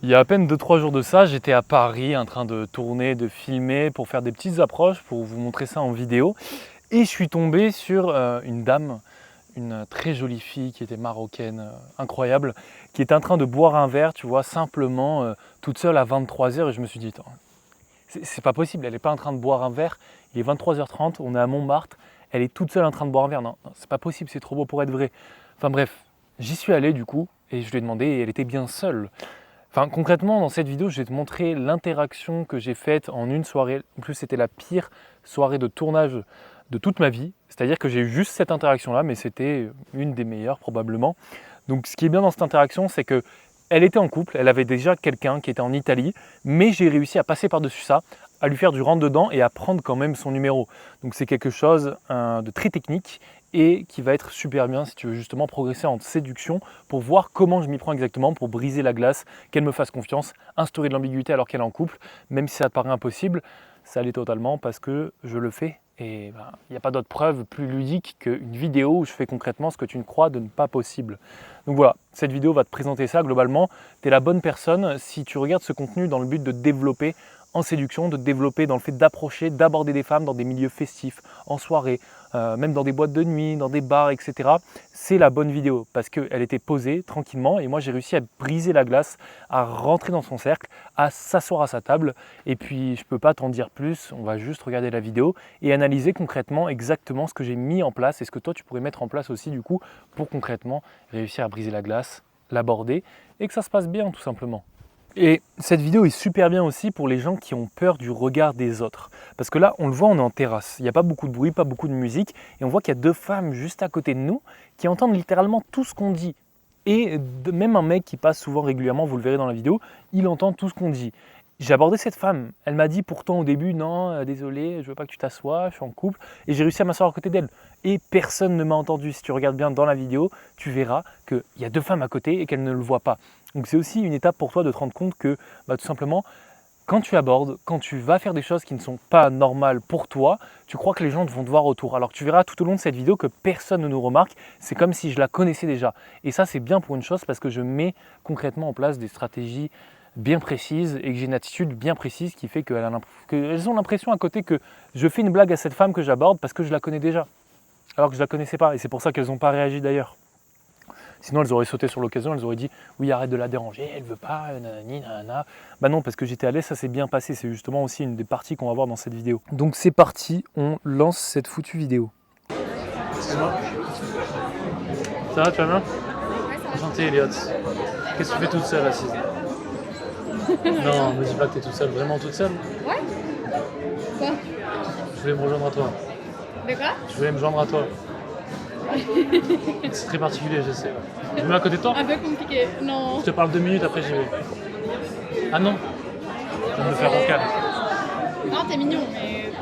Il y a à peine 2-3 jours de ça, j'étais à Paris en train de tourner, de filmer pour faire des petites approches, pour vous montrer ça en vidéo. Et je suis tombé sur une dame, une très jolie fille qui était marocaine, incroyable, qui était en train de boire un verre, tu vois, simplement toute seule à 23h. Et je me suis dit, attends, c'est pas possible, elle n'est pas en train de boire un verre, il est 23h30, on est à Montmartre, elle est toute seule en train de boire un verre. Non, non, c'est pas possible, c'est trop beau pour être vrai. Enfin bref, j'y suis allé du coup, et je lui ai demandé, et elle était bien seule. Enfin, concrètement, dans cette vidéo, je vais te montrer l'interaction que j'ai faite en une soirée. En plus, c'était la pire soirée de tournage de toute ma vie. C'est-à-dire que j'ai eu juste cette interaction-là, mais c'était une des meilleures probablement. Donc, ce qui est bien dans cette interaction, c'est que elle était en couple, elle avait déjà quelqu'un qui était en Italie, mais j'ai réussi à passer par-dessus ça, à lui faire du rentre-dedans et à prendre quand même son numéro. Donc, c'est quelque chose de très technique et qui va être super bien si tu veux justement progresser en séduction pour voir comment je m'y prends exactement pour briser la glace, qu'elle me fasse confiance, instaurer de l'ambiguïté alors qu'elle est en couple, même si ça te paraît impossible, ça l'est totalement parce que je le fais et il n'y a pas d'autre preuve plus ludique qu'une vidéo où je fais concrètement ce que tu ne crois de ne pas possible. Donc voilà, cette vidéo va te présenter ça globalement, tu es la bonne personne si tu regardes ce contenu dans le but de développer en séduction, de développer dans le fait d'approcher, d'aborder des femmes dans des milieux festifs, en soirée, même dans des boîtes de nuit, dans des bars, etc. C'est la bonne vidéo parce qu'elle était posée tranquillement et moi j'ai réussi à briser la glace, à rentrer dans son cercle, à s'asseoir à sa table et puis je ne peux pas t'en dire plus, on va juste regarder la vidéo et analyser concrètement exactement ce que j'ai mis en place et ce que toi tu pourrais mettre en place aussi du coup pour concrètement réussir à briser la glace, l'aborder et que ça se passe bien tout simplement. Et cette vidéo est super bien aussi pour les gens qui ont peur du regard des autres. Parce que là, on le voit, on est en terrasse. Il n'y a pas beaucoup de bruit, pas beaucoup de musique. Et on voit qu'il y a deux femmes juste à côté de nous qui entendent littéralement tout ce qu'on dit. Et même un mec qui passe souvent régulièrement, vous le verrez dans la vidéo, il entend tout ce qu'on dit. J'ai abordé cette femme. Elle m'a dit pourtant au début, non, désolé, je veux pas que tu t'assoies, je suis en couple. Et j'ai réussi à m'asseoir à côté d'elle. Et personne ne m'a entendu. Si tu regardes bien dans la vidéo, tu verras qu'il y a deux femmes à côté et qu'elles ne le voient pas. Donc c'est aussi une étape pour toi de te rendre compte que tout simplement, quand tu abordes, quand tu vas faire des choses qui ne sont pas normales pour toi, tu crois que les gens vont te voir autour. Alors que tu verras tout au long de cette vidéo que personne ne nous remarque, c'est comme si je la connaissais déjà. Et ça c'est bien pour une chose parce que je mets concrètement en place des stratégies bien précises et que j'ai une attitude bien précise qui fait qu'elles ont l'impression à côté que je fais une blague à cette femme que j'aborde parce que je la connais déjà. Alors que je ne la connaissais pas et c'est pour ça qu'elles n'ont pas réagi d'ailleurs. Sinon, elles auraient sauté sur l'occasion, elles auraient dit « Oui, arrête de la déranger, elle veut pas, nanani, nanana. » Bah non, parce que j'étais à l'aise, ça s'est bien passé. C'est justement aussi une des parties qu'on va voir dans cette vidéo. Donc c'est parti, on lance cette foutue vidéo. Excuse-moi. Ça va, tu vas bien? Enchanté, Elliot. Qu'est-ce que tu fais toute seule assise? Non, me dis pas que t'es toute seule, vraiment toute seule? Ouais. Quoi? Je voulais me rejoindre à toi. De quoi? Je voulais me joindre à toi. C'est très particulier, je sais. Je me mets à côté de toi? Un peu compliqué, non. Je te parle 2 minutes, après j'y vais. Ah non? Je viens de me faire recal. Non, t'es mignon, mais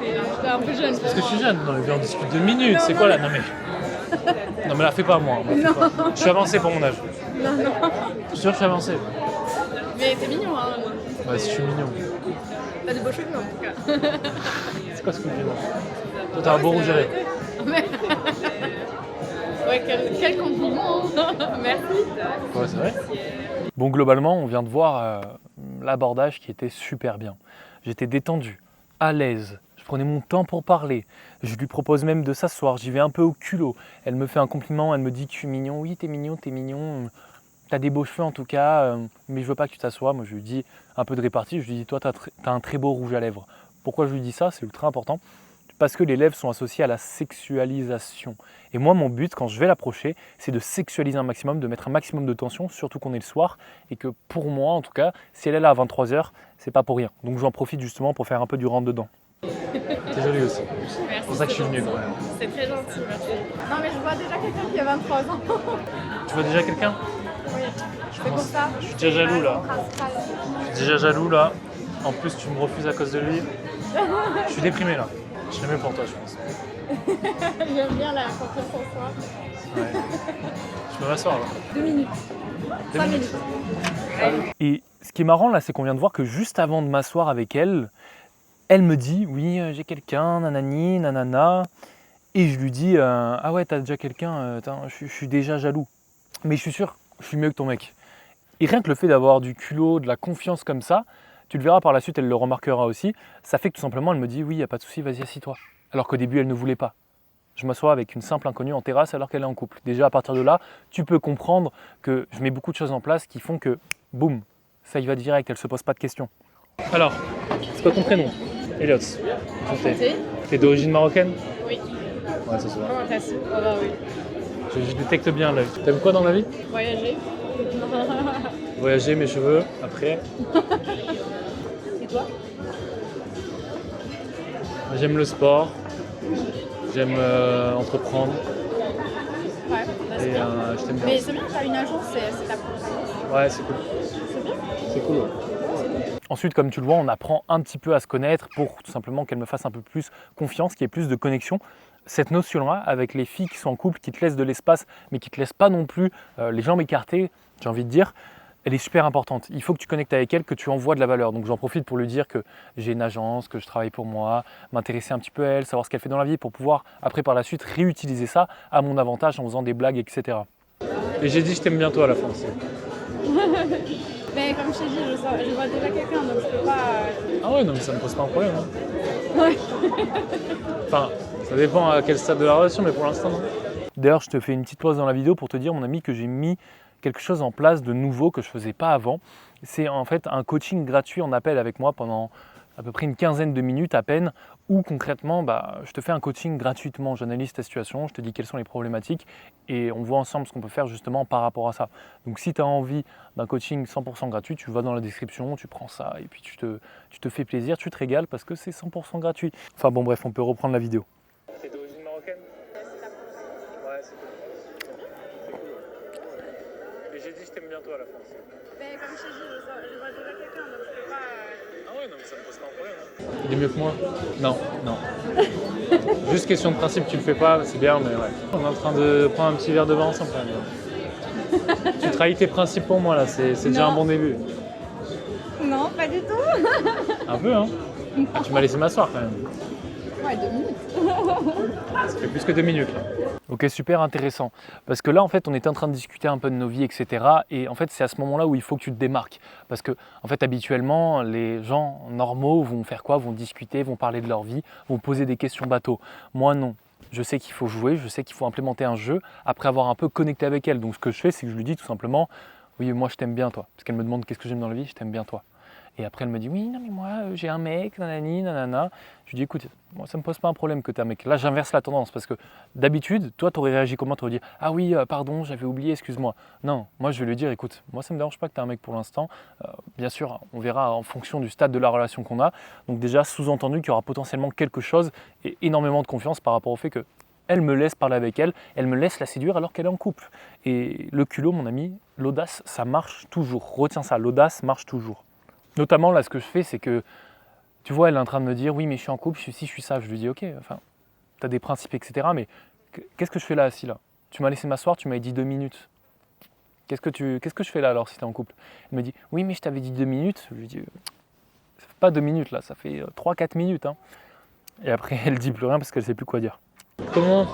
t'es un peu jeune. Parce que je suis jeune, non mais viens on discute 2 minutes, c'est quoi là? Non mais... Non mais la fais pas moi, Non. pas. Je suis avancé pour mon âge. Non, non. Je suis sûr que je suis avancé. Mais t'es mignon, hein. Ouais, si je suis mignon. T'as des beaux cheveux, en tout cas. C'est quoi ce compliment? Toi t'as un beau rouge à lèvres. Ouais, quel compliment. Merci. Ouais, c'est vrai. Bon, globalement, on vient de voir l'abordage qui était super bien. J'étais détendu, à l'aise, je prenais mon temps pour parler. Je lui propose même de s'asseoir, j'y vais un peu au culot. Elle me fait un compliment, elle me dit que je suis mignon. Oui, t'es mignon, t'as des beaux cheveux en tout cas, mais je veux pas que tu t'assoies. Moi, je lui dis un peu de répartie, je lui dis toi, t'as un très beau rouge à lèvres. Pourquoi je lui dis ça? C'est ultra important. Parce que les lèvres sont associées à la sexualisation. Et moi, mon but, quand je vais l'approcher, c'est de sexualiser un maximum, de mettre un maximum de tension, surtout qu'on est le soir, et que pour moi, en tout cas, si elle est là à 23h, c'est pas pour rien. Donc j'en profite justement pour faire un peu du rentre-dedans. C'est joli aussi. Merci. C'est pour ça que je suis venu. C'est très gentil, merci. Non, mais je vois déjà quelqu'un qui a 23 ans. Tu vois déjà quelqu'un? Oui, c'est pour ça. Je suis déjà jaloux là. Je suis déjà jaloux là. En plus, tu me refuses à cause de lui. Je suis déprimé là. Je serais mieux pour toi, je pense. J'aime bien la confiance en soi. Ouais. Je peux m'asseoir là. 2 minutes. 5 minutes. Et ce qui est marrant là, c'est qu'on vient de voir que juste avant de m'asseoir avec elle, elle me dit oui, j'ai quelqu'un, nanani, nanana. Et je lui dis ah ouais, t'as déjà quelqu'un, je suis déjà jaloux. Mais je suis sûr, je suis mieux que ton mec. Et rien que le fait d'avoir du culot, de la confiance comme ça, tu le verras par la suite, elle le remarquera aussi, ça fait que tout simplement elle me dit oui, il n'y a pas de souci, vas-y, assis-toi. Alors qu'au début, elle ne voulait pas. Je m'assois avec une simple inconnue en terrasse alors qu'elle est en couple. Déjà, à partir de là, tu peux comprendre que je mets beaucoup de choses en place qui font que, boum, ça y va direct, elle ne se pose pas de questions. Alors, c'est quoi ton prénom? Elliot. Enchantée. T'es d'origine marocaine? Oui. Ouais, ça se voit. Comment t'as Ah bah oui. Je détecte bien l'œil. T'aimes quoi dans la vie? Voyager. Voyager, mes cheveux, après. Et toi? J'aime le sport, j'aime entreprendre Ouais, bah, c'est et bien. je t'aime bien. Mais c'est bien, t'as une agence, c'est ta propre agence. Ouais, c'est cool. C'est bien. C'est cool. Ouais. Ensuite, comme tu le vois, on apprend un petit peu à se connaître pour tout simplement qu'elle me fasse un peu plus confiance, qu'il y ait plus de connexion. Cette notion-là, avec les filles qui sont en couple, qui te laissent de l'espace, mais qui ne te laissent pas non plus les jambes écartées, j'ai envie de dire, elle est super importante. Il faut que tu connectes avec elle, que tu envoies de la valeur. Donc j'en profite pour lui dire que j'ai une agence, que je travaille pour moi, m'intéresser un petit peu à elle, savoir ce qu'elle fait dans la vie pour pouvoir, après par la suite, réutiliser ça à mon avantage en faisant des blagues, etc. Et j'ai dit je t'aime bien toi à la fin aussi. Mais comme je t'ai dit, je vois déjà quelqu'un, donc je peux pas. Ah ouais, non mais ça me pose pas un problème. Hein. Ouais. Enfin, ça dépend à quel stade de la relation, mais pour l'instant non. D'ailleurs, je te fais une petite pause dans la vidéo pour te dire, mon ami, que j'ai mis quelque chose en place de nouveau que je ne faisais pas avant. C'est en fait un coaching gratuit en appel avec moi pendant à peu près une quinzaine de minutes à peine, où concrètement, je te fais un coaching gratuitement. J'analyse ta situation, je te dis quelles sont les problématiques et on voit ensemble ce qu'on peut faire justement par rapport à ça. Donc si tu as envie d'un coaching 100% gratuit, tu vas dans la description, tu prends ça et puis tu te fais plaisir, tu te régales parce que c'est 100% gratuit. Enfin bon bref, on peut reprendre la vidéo. T'es d'origine marocaine? Ouais, c'est cool. C'est cool. Et j'ai dit je t'aime bien toi à la fin aussi. Mais comme je t'ai dit, je vois déjà quelqu'un, donc je peux pas. Ah ouais, non mais ça me pose pas un problème. Hein. Il est mieux que moi? Non, non. Juste question de principe, tu le fais pas, c'est bien, mais ouais. On est en train de prendre un petit verre de vin ensemble quand même. Tu trahis tes principes pour moi là, c'est déjà un bon début. Non, pas du tout. Un peu, hein? Ah, tu m'as laissé m'asseoir quand même. Ouais, 2 minutes. Ça fait plus que 2 minutes là. Ok, super intéressant. Parce que là, en fait, on est en train de discuter un peu de nos vies, etc. Et en fait, c'est à ce moment-là où il faut que tu te démarques. Parce que, en fait, habituellement, les gens normaux vont faire quoi? Vont discuter, vont parler de leur vie, vont poser des questions bateau. Moi, non. Je sais qu'il faut jouer, je sais qu'il faut implémenter un jeu après avoir un peu connecté avec elle. Donc, ce que je fais, c'est que je lui dis tout simplement, oui, moi, je t'aime bien, toi. Parce qu'elle me demande qu'est-ce que j'aime dans la vie, je t'aime bien, toi. Et après, elle me dit, oui, non, mais moi, j'ai un mec, nanani, nanana. Je lui dis, écoute, moi, ça ne me pose pas un problème que tu aies un mec. Là, j'inverse la tendance parce que d'habitude, toi, tu aurais réagi comment? Tu aurais dit, ah oui, pardon, j'avais oublié, excuse-moi. Non, moi, je vais lui dire, écoute, moi, ça ne me dérange pas que tu aies un mec pour l'instant. Bien sûr, on verra en fonction du stade de la relation qu'on a. Donc, déjà, sous-entendu qu'il y aura potentiellement quelque chose et énormément de confiance par rapport au fait que elle me laisse parler avec elle, elle me laisse la séduire alors qu'elle est en couple. Et le culot, mon ami, l'audace, ça marche toujours. Retiens ça, l'audace marche toujours. Notamment, là, ce que je fais, c'est que, tu vois, elle est en train de me dire, oui, mais je suis en couple, je suis ci, je suis ça. Je lui dis, ok, enfin, tu as des principes, etc. Mais qu'est-ce que je fais là, assis là? Tu m'as laissé m'asseoir, tu m'avais dit 2 minutes. Qu'est-ce que je fais là alors si tu es en couple? Elle me dit, oui, mais je t'avais dit 2 minutes. Je lui dis, ça fait pas 2 minutes là, ça fait 3-4 minutes. Hein. Et après, elle dit plus rien parce qu'elle sait plus quoi dire. Comment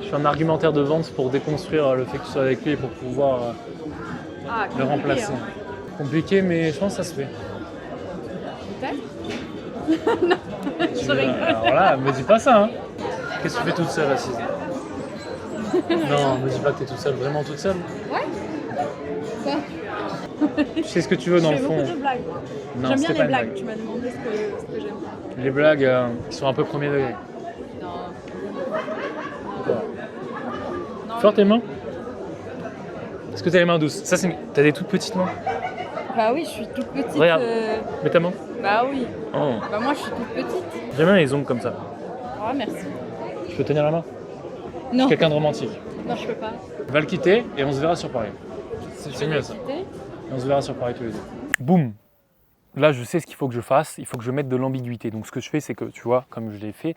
je fais un argumentaire de vente pour déconstruire le fait que tu sois avec lui et pour pouvoir le remplacer? Hein. Compliqué, mais je pense que ça se fait. Peut-être. Non, je rigole. Alors là, me dis pas ça. Hein. Qu'est-ce que tu fais toute seule assise? Non, me dis pas que tu es toute seule, vraiment toute seule. Ouais. Quoi? Tu sais ce que tu veux dans le fond. Je fais beaucoup de blagues. Non, j'aime bien c'était les pas une blagues. blague. Tu m'as demandé ce que j'aime. Les blagues qui sont un peu premier degré. Non. Non. Fort tes mains. Est-ce que tu as les mains douces? Ça, c'est... T'as des toutes petites mains? Bah oui, je suis toute petite. Regarde, mets ta main. Bah oui. Oh. Bah moi, je suis toute petite. J'aime bien les ongles comme ça. Oh, merci. Je peux tenir la main? Non. Quelqu'un de romantique. Non, je peux pas. Va le quitter et on se verra sur Paris. C'est mieux ça. Quitter. Et on se verra sur Paris tous les deux. Boum! Là, je sais ce qu'il faut que je fasse. Il faut que je mette de l'ambiguïté. Donc, ce que je fais, c'est que, tu vois, comme je l'ai fait,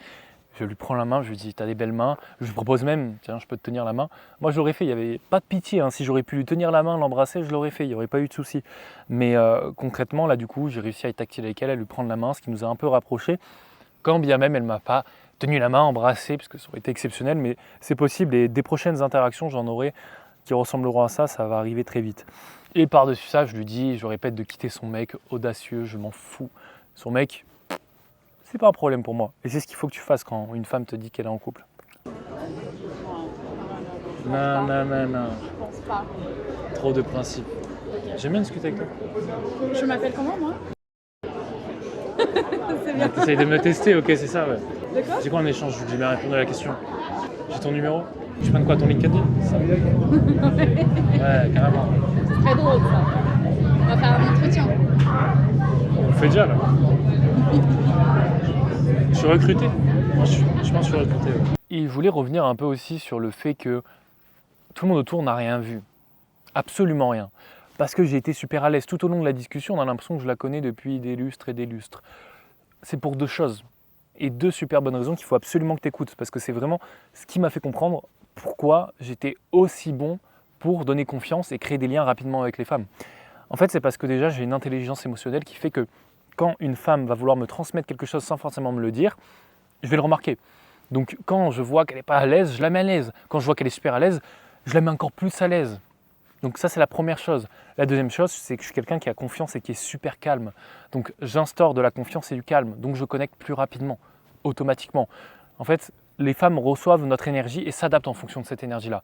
je lui prends la main, je lui dis, t'as des belles mains. Je lui propose même, tiens, je peux te tenir la main. Moi, je l'aurais fait, il n'y avait pas de pitié. Hein. Si j'aurais pu lui tenir la main, l'embrasser, je l'aurais fait, il n'y aurait pas eu de souci. Mais concrètement, là, du coup, j'ai réussi à être tactile avec elle, à lui prendre la main, ce qui nous a un peu rapprochés. Quand bien même, elle ne m'a pas tenu la main, embrassé, parce que ça aurait été exceptionnel, mais c'est possible. Et des prochaines interactions, j'en aurai qui ressembleront à ça, ça va arriver très vite. Et par-dessus ça, je lui dis, je répète de quitter son mec, audacieux, je m'en fous. Son mec, c'est pas un problème pour moi. Et c'est ce qu'il faut que tu fasses quand une femme te dit qu'elle est en couple. Non. Je pense pas. Trop de principes. J'aime bien discuter avec toi. Je m'appelle comment, moi? C'est bien. T'essayes de me tester, ok, c'est ça, ouais. De quoi? C'est quoi un échange? J'ai bien répondu à la question. J'ai ton numéro? Tu prends quoi, ton LinkedIn? Ça ouais, carrément. C'est très drôle, ça. On va faire un entretien. On le fait déjà, là. Je suis recruté. Moi, je pense que je suis recruté. Ouais. Et je voulais revenir un peu aussi sur le fait que tout le monde autour n'a rien vu. Absolument rien. Parce que j'ai été super à l'aise. Tout au long de la discussion, on a l'impression que je la connais depuis des lustres et des lustres. C'est pour deux choses. Et deux super bonnes raisons qu'il faut absolument que tu écoutes. Parce que c'est vraiment ce qui m'a fait comprendre pourquoi j'étais aussi bon pour donner confiance et créer des liens rapidement avec les femmes. En fait, c'est parce que déjà, j'ai une intelligence émotionnelle qui fait que quand une femme va vouloir me transmettre quelque chose sans forcément me le dire, je vais le remarquer. Donc quand je vois qu'elle n'est pas à l'aise, je la mets à l'aise. Quand je vois qu'elle est super à l'aise, je la mets encore plus à l'aise. Donc ça, c'est la première chose. La deuxième chose, c'est que je suis quelqu'un qui a confiance et qui est super calme. Donc j'instaure de la confiance et du calme. Donc je connecte plus rapidement, automatiquement. En fait, les femmes reçoivent notre énergie et s'adaptent en fonction de cette énergie-là.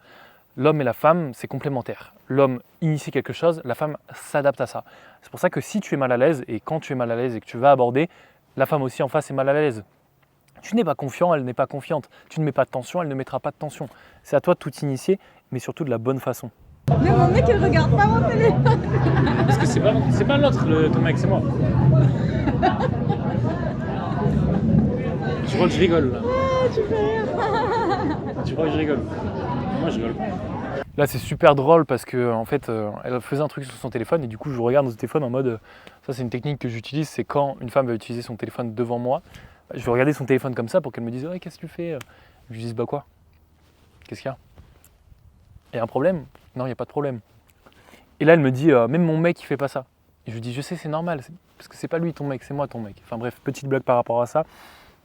L'homme et la femme, c'est complémentaire. L'homme initie quelque chose, la femme s'adapte à ça. C'est pour ça que si tu es mal à l'aise, et quand tu es mal à l'aise et que tu vas aborder, la femme aussi en face est mal à l'aise. Tu n'es pas confiant, elle n'est pas confiante. Tu ne mets pas de tension, elle ne mettra pas de tension. C'est à toi de tout initier, mais surtout de la bonne façon. Mais mon mec, il regarde pas mon téléphone. Parce que c'est pas l'autre, ton mec, c'est moi. Tu crois que je rigole là? Ah, tu fais rire. Tu crois que je rigole? Moi, je rigole pas. Là, c'est super drôle parce que en fait, elle faisait un truc sur son téléphone et du coup, je regarde son téléphone en mode. Ça, c'est une technique que j'utilise, c'est quand une femme va utiliser son téléphone devant moi, je vais regarder son téléphone comme ça pour qu'elle me dise ouais, qu'est-ce que tu fais? Je lui dis bah quoi? Qu'est-ce qu'il y a? Il y a un problème? Non, il n'y a pas de problème. Et là, elle me dit même mon mec, il fait pas ça. Et je lui dis je sais, c'est normal, parce que c'est pas lui ton mec, c'est moi ton mec. Enfin bref, petite blague par rapport à ça.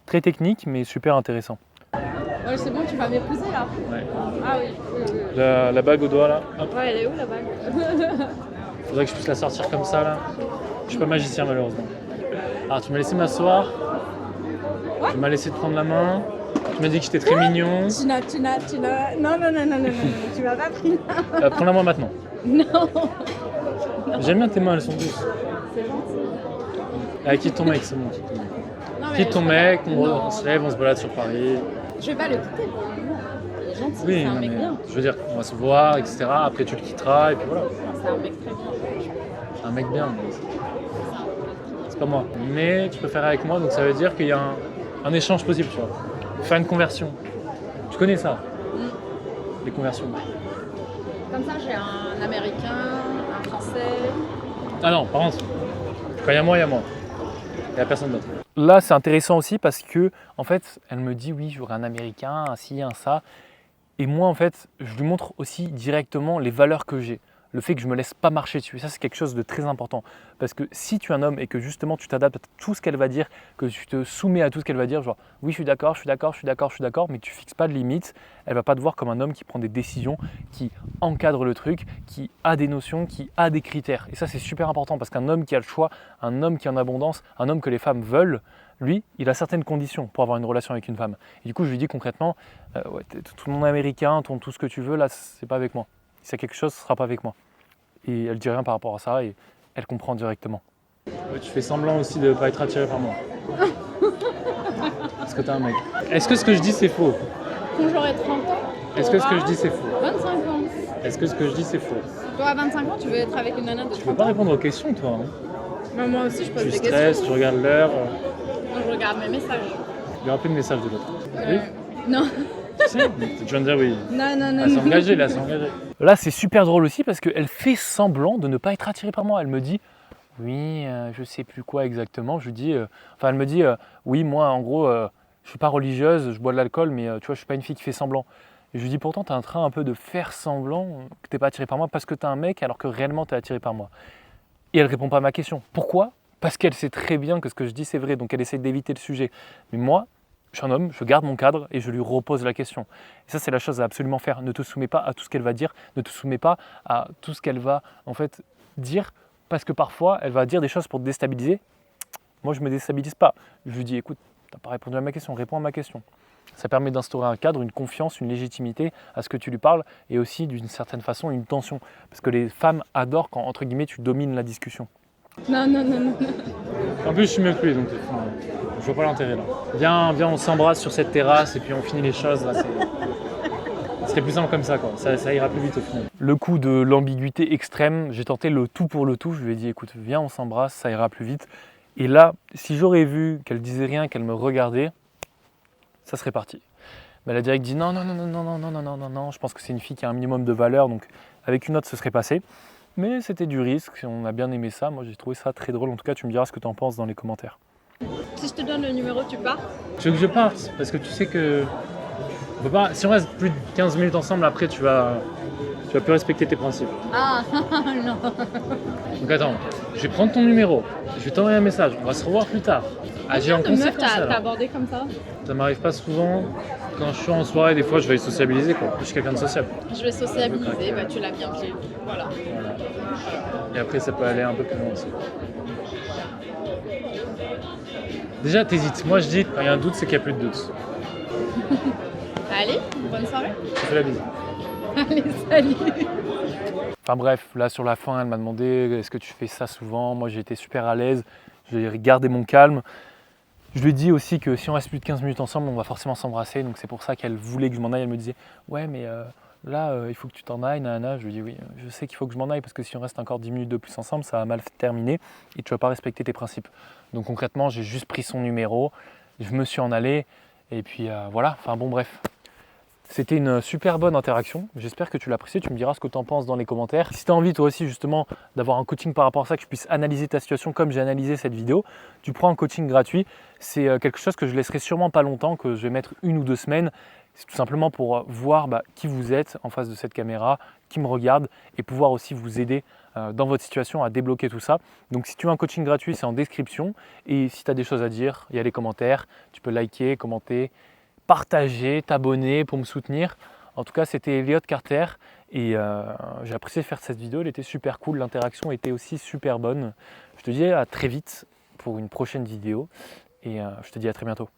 Très technique, mais super intéressant. Ouais, c'est bon, tu vas m'épouser là. Ouais. Ah oui. La bague au doigt là. Hop. Ouais, elle est où la bague? Faudrait que je puisse la sortir comme ça là. Je suis pas magicien malheureusement. Alors tu m'as laissé m'asseoir. Ouais. Tu m'as laissé te prendre la main. Tu m'as dit que j'étais très mignon. Tu n'as. Non, tu m'as pas pris là. Prends-la moi maintenant. Non. J'aime bien tes mains, elles sont douces. C'est gentil. Allez, quitte ton mec, c'est bon. Non, mais Quitte ton mec, Non. on se lève, on se balade sur Paris. Je vais pas le quitter pour le moment. Il est gentil, Oui, c'est un non, mec mais bien. je veux dire, on va se voir, etc. Après, tu le quitteras et puis voilà. Non, c'est un mec très bien. Un mec bien, mais c'est pas moi. Mais tu peux faire avec moi, donc ça veut dire qu'il y a un échange possible, tu vois. Faire une conversion. Tu connais ça? Les conversions. Comme ça, j'ai un américain, un français. Ah non, par contre, quand il y a moi, il y a moi. Il n'y a personne d'autre. Là, c'est intéressant aussi parce que, en fait, elle me dit oui, j'aurai un américain, un ci, un ça. Et moi, en fait, je lui montre aussi directement les valeurs que j'ai. Le fait que je ne me laisse pas marcher dessus. Ça, c'est quelque chose de très important. Parce que si tu es un homme et que justement tu t'adaptes à tout ce qu'elle va dire, que tu te soumets à tout ce qu'elle va dire, genre oui, je suis d'accord, mais tu ne fixes pas de limites, elle ne va pas te voir comme un homme qui prend des décisions, qui encadre le truc, qui a des notions, qui a des critères. Et ça, c'est super important parce qu'un homme qui a le choix, un homme qui est en abondance, un homme que les femmes veulent, lui, il a certaines conditions pour avoir une relation avec une femme. Et du coup, je lui dis concrètement, ouais, tout le monde est américain, tout ce que tu veux, là, c'est pas avec moi. Si c'est quelque chose, ce sera pas avec moi. Et elle dit rien par rapport à ça et elle comprend directement. Ouais, tu fais semblant aussi de ne pas être attiré par moi. Parce que t'es un mec. Est-ce que ce que je dis c'est faux? Quand j'aurai 30 ans, Est-ce que ce que je dis c'est faux? 25 ans. Est-ce que ce que je dis c'est faux? Toi, à 25 ans, tu veux être avec une nana de 30 Tu peux pas ans? répondre aux questions toi. Hein. Mais moi aussi, je pose Tu des stresses, questions. tu regardes l'heure. Moi, je regarde mes messages. Il y aura plus de messages de l'autre. Oui? Non. Si, tu viens de dire oui. Non. Elle s'est engagée là, elle s'est engagée. Là, c'est super drôle aussi parce qu'elle fait semblant de ne pas être attirée par moi. Elle me dit oui, je sais plus quoi exactement. Je lui dis, elle me dit oui, moi en gros, je suis pas religieuse, je bois de l'alcool, mais tu vois, je suis pas une fille qui fait semblant. Et je lui dis pourtant, tu es en train un peu de faire semblant que tu n'es pas attiré par moi parce que tu es un mec alors que réellement tu es attiré par moi. Et elle répond pas à ma question. Pourquoi? Parce qu'elle sait très bien que ce que je dis c'est vrai, donc elle essaie d'éviter le sujet. Mais moi, je suis un homme, je garde mon cadre et je lui repose la question. Et ça, c'est la chose à absolument faire. Ne te soumets pas à tout ce qu'elle va dire, ne te soumets pas à tout ce qu'elle va en fait dire, parce que parfois, elle va dire des choses pour te déstabiliser. Moi, je ne me déstabilise pas. Je lui dis, écoute, tu n'as pas répondu à ma question, réponds à ma question. Ça permet d'instaurer un cadre, une confiance, une légitimité à ce que tu lui parles et aussi d'une certaine façon une tension. Parce que les femmes adorent quand, entre guillemets, tu domines la discussion. Non, non, non, non. En plus, je suis mieux que lui, donc je vois pas l'intérêt là. Viens, on s'embrasse sur cette terrasse et puis on finit les choses. Là, ce serait plus simple comme ça, quoi. Ça ira plus vite au final. Le coup de l'ambiguïté extrême, j'ai tenté le tout pour le tout. Je lui ai dit, écoute, viens, on s'embrasse, ça ira plus vite. Et là, si j'aurais vu qu'elle disait rien, qu'elle me regardait, ça serait parti. Mais elle a direct dit non, non, non, non, non, non, non, non, non, non, non. Je pense que c'est une fille qui a un minimum de valeur, donc avec une autre, ce serait passé. Mais c'était du risque, on a bien aimé ça. Moi, j'ai trouvé ça très drôle. En tout cas, tu me diras ce que tu en penses dans les commentaires. Si je te donne le numéro, tu pars? Tu veux que je parte? Parce que tu sais que on peut pas, si on reste plus de 15 minutes ensemble, après, tu vas plus respecter tes principes. Ah, non. Donc attends, je vais prendre ton numéro, je vais t'envoyer un message, on va se revoir plus tard. Ah, j'ai un Combien de concept meufs comme ça, t'as là. abordé comme ça? Ça m'arrive pas souvent. Quand je suis en soirée, des fois, je vais sociabiliser, quoi. Je suis quelqu'un de sociable. Je vais sociabiliser, bah tu l'as bien dit. Voilà. Voilà. Et après, ça peut aller un peu plus loin aussi. Déjà, t'hésites. Moi, je dis, quand il y a un doute, c'est qu'il n'y a plus de doute. Allez, bonne soirée. Je te fais la bise. Allez, salut. Enfin bref, là sur la fin, elle m'a demandé est-ce que tu fais ça souvent? Moi j'ai été super à l'aise, j'ai gardé mon calme. Je lui ai dit aussi que si on reste plus de 15 minutes ensemble, on va forcément s'embrasser. Donc c'est pour ça qu'elle voulait que je m'en aille. Elle me disait ouais mais là il faut que tu t'en ailles, nanana. Je lui ai dit oui, je sais qu'il faut que je m'en aille parce que si on reste encore 10 minutes de plus ensemble, ça va mal terminer et tu vas pas respecter tes principes. Donc concrètement, j'ai juste pris son numéro, je me suis en allé et puis voilà, enfin bon bref. C'était une super bonne interaction, j'espère que tu l'as apprécié, tu me diras ce que tu en penses dans les commentaires. Si tu as envie toi aussi justement d'avoir un coaching par rapport à ça, que je puisse analyser ta situation comme j'ai analysé cette vidéo, tu prends un coaching gratuit. C'est quelque chose que je laisserai sûrement pas longtemps, que je vais mettre 1 ou 2 semaines. C'est tout simplement pour voir qui vous êtes en face de cette caméra, qui me regarde et pouvoir aussi vous aider dans votre situation à débloquer tout ça. Donc si tu veux un coaching gratuit, c'est en description. Et si tu as des choses à dire, il y a les commentaires, tu peux liker, commenter, partager, t'abonner pour me soutenir. En tout cas, c'était Elliott Carter et j'ai apprécié faire cette vidéo, elle était super cool, l'interaction était aussi super bonne. Je te dis à très vite pour une prochaine vidéo et je te dis à très bientôt.